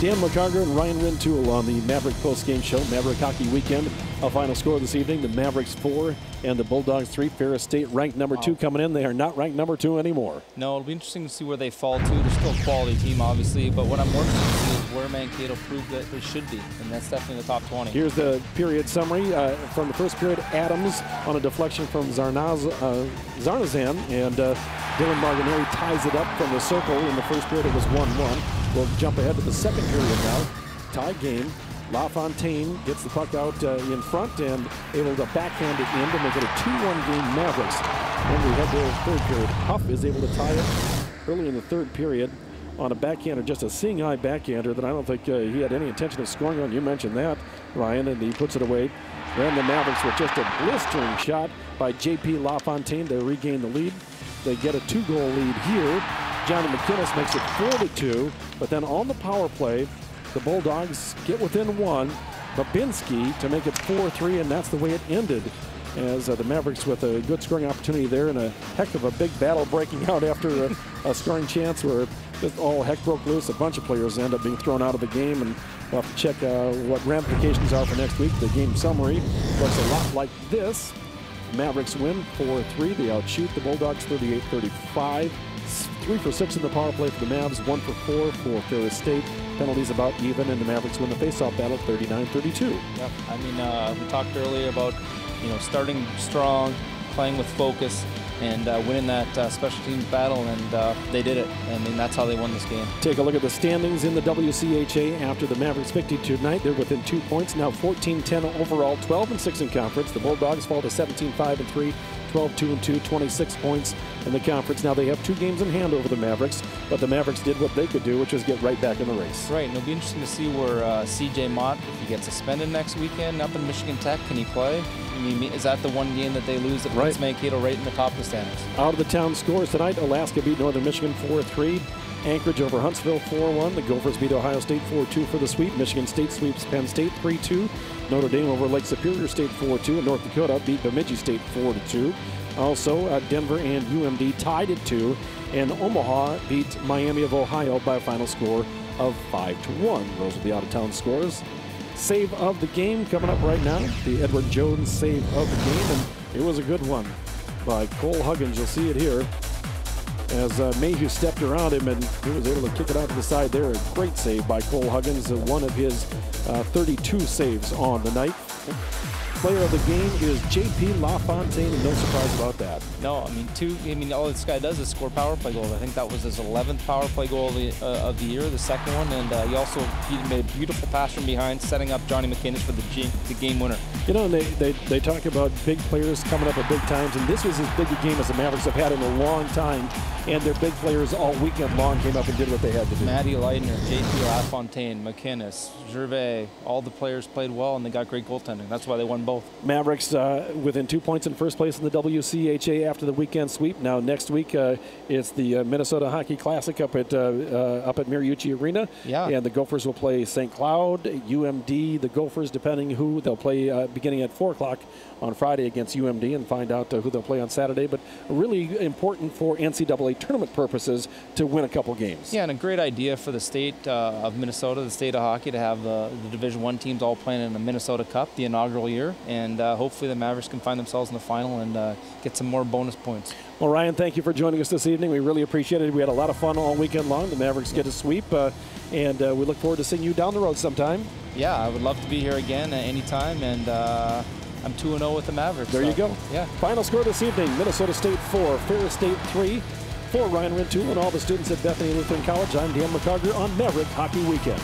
Dan McCarger and Ryan Rintoul on the Maverick postgame show. Maverick Hockey Weekend. A final score this evening: the Mavericks 4 and the Bulldogs 3. Ferris State ranked number 2 coming in. They are not ranked number 2 anymore. No, it'll be interesting to see where they fall to. They're still a quality team, obviously, but what I'm more interested to see is where Mankato proved that they should be, and that's definitely the top 20. Here's the period summary from the first period. Adams on a deflection from Zarnazan, and Dylan Martinelli ties it up from the circle. In the first period, it was 1-1. We'll jump ahead to the second period now. Tie game. LaFontaine gets the puck out in front and able to backhand it in to make it a 2-1 game Mavericks. And we head to the third period. Huff is able to tie it early in the third period on a backhander, just a seeing eye backhander that I don't think he had any intention of scoring on. You mentioned that, Ryan, and he puts it away. Then the Mavericks with just a blistering shot by J.P. LaFontaine to regain the lead. They get a 2-goal lead here. Johnny McInnes makes it 4-2, but then on the power play, the Bulldogs get within 1. Babinski to make it 4-3, and that's the way it ended, as the Mavericks with a good scoring opportunity there and a heck of a big battle breaking out after a scoring chance where just all heck broke loose. A bunch of players end up being thrown out of the game, and we'll have to check what ramifications are for next week. The game summary looks a lot like this. Mavericks win 4-3. They outshoot the Bulldogs 38-35. 3 for 6 in the power play for the Mavs, 1 for 4 for Ferris State. Penalties about even, and the Mavericks win the faceoff battle 39-32. Yep. I mean, we talked earlier about, starting strong, playing with focus, and winning that special teams battle, and they did it. I mean, that's how they won this game. Take a look at the standings in the WCHA after the Mavericks victory tonight. They're within 2 points, now 14-10 overall, 12-6 in conference. The Bulldogs fall to 17-5-3, 12-2-2, 26 points in the conference. Now they have 2 games in hand over the Mavericks, but the Mavericks did what they could do, which was get right back in the race. Right, and it'll be interesting to see where C.J. Mott, if he gets suspended next weekend up in Michigan Tech, can he play? I mean, is that the one game that they lose that puts Mankato right in the top of the standings? Out of the town scores tonight, Alaska beat Northern Michigan 4-3. Anchorage over Huntsville 4-1. The Gophers beat Ohio State 4-2 for the sweep. Michigan State sweeps Penn State 3-2. Notre Dame over Lake Superior State 4-2. And North Dakota beat Bemidji State 4-2. Also, Denver and UMD tied at 2. And Omaha beat Miami of Ohio by a final score of 5-1. Those are the out-of-town scores. Save of the game coming up right now. The Edward Jones save of the game. And it was a good one by Cole Huggins. You'll see it here, as Mayhew stepped around him and he was able to kick it out to the side there. A great save by Cole Huggins, one of his 32 saves on the night. Player of the game is J.P. LaFontaine, and no surprise about that. No, I mean, all this guy does is score power play goals. I think that was his 11th power play goal of the year, the second one, and he made a beautiful pass from behind, setting up Johnny McInnes for the game winner. And they talk about big players coming up at big times, and this was as big a game as the Mavericks have had in a long time, and their big players all weekend long came up and did what they had to do. Matty Leitner, J.P. LaFontaine, McInnes, Gervais, all the players played well, and they got great goaltending. That's why they won both. Mavericks within 2 points in first place in the WCHA after the weekend sweep. Now next week it's the Minnesota Hockey Classic up at Mariucci Arena. Yeah. And the Gophers will play St. Cloud, UMD, the Gophers, depending who they'll play beginning at 4 o'clock on Friday against UMD, and find out who they'll play on Saturday. But really important for NCAA tournament purposes to win a couple games. Yeah, and a great idea for the state of Minnesota, the state of hockey, to have the Division I teams all playing in the Minnesota Cup, the inaugural year. And hopefully the Mavericks can find themselves in the final and get some more bonus points. Well, Ryan, thank you for joining us this evening. We really appreciate it. We had a lot of fun all weekend long. The Mavericks get a sweep, and we look forward to seeing you down the road sometime. Yeah, I would love to be here again at any time, and I'm 2-0 with the Mavericks. There you go. Yeah. Final score this evening: Minnesota State 4, Ferris State 3. For Ryan Rintoul and all the students at Bethany Lutheran College, I'm Dan McCarger on Maverick Hockey Weekend.